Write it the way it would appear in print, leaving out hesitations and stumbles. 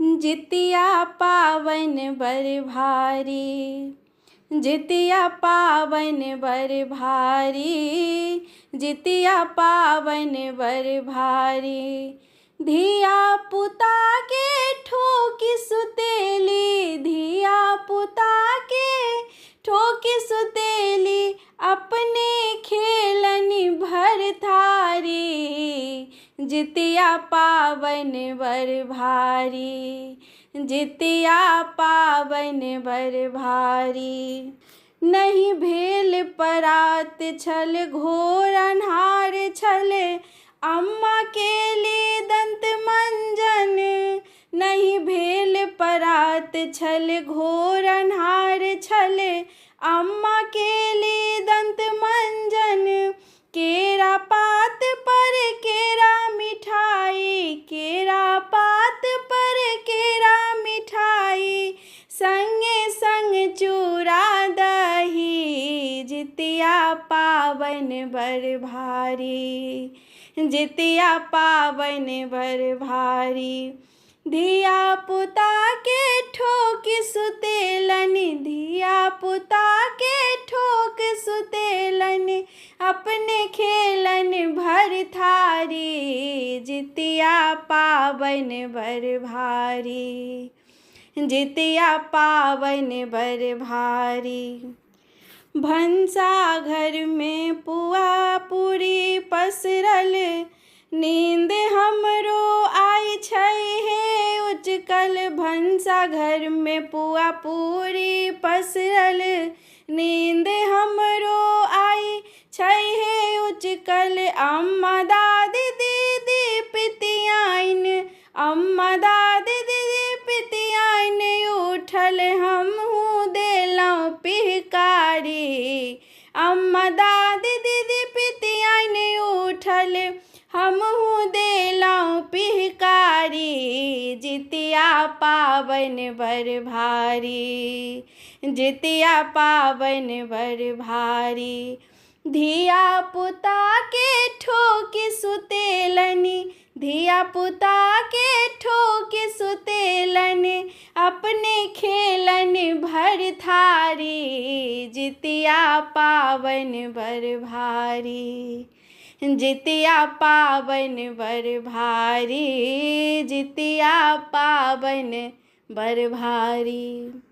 जितिया पावन बर भारी, जितिया पावन बर भारी, जितिया पावन बर भारी। धिया पुता के ठोकी सुतेली, धिया पुता के ठोकी सुतेली, अपने खेलनी भर थारी। जितिया पावन बर भारी, जितिया पावन बर भारी। नहीं भेल परात छल घोर अन्हार छल, अम्मा केली दंत मंजन। नहीं भेल परात छल घोर अन्हार छल, अम्मा केली दंत मंजन। केरा पात पर केरा मिठाई, केरा पात पर केरा मिठाई, संगे संग चूड़ा दही। जितिया पावन बर भारी, जितिया पावन बर भारी। धिया पुता के ठोकी सुतेलनि, धिया पुता के ठोक सुतेलनि, अपने खेलन भर थारी। जितिया पावन बर भारी, जितिया पावन बर भारी। भंसा घर में पुआ पूरी पसरल, नींद हमरो आई छै हे उचकल। भंसा घर में पुआ पूरी पसरल, नींद हमरो आई छै हे उचकल। अम्मा दादी दीदी पितियाइन, अम्मा दादी दीदी पितियाइन, उठल हमहूँ देलहुँ पिहकारी। अम्मा दादी दीदी पितियाइन, उठल हमहूँ देलहुँ पिहकारी। जितिया पावन बर भारी, जितिया पावन बर भारी। धिया पुता के ठोकी सुतेलनि, धिया पुता के ठोकी सुतेलनि, अपने खेलन भर थारी। जितिया पावन बर भारी, जितिया पावन बर भारी, जितिया पावन बर भारी।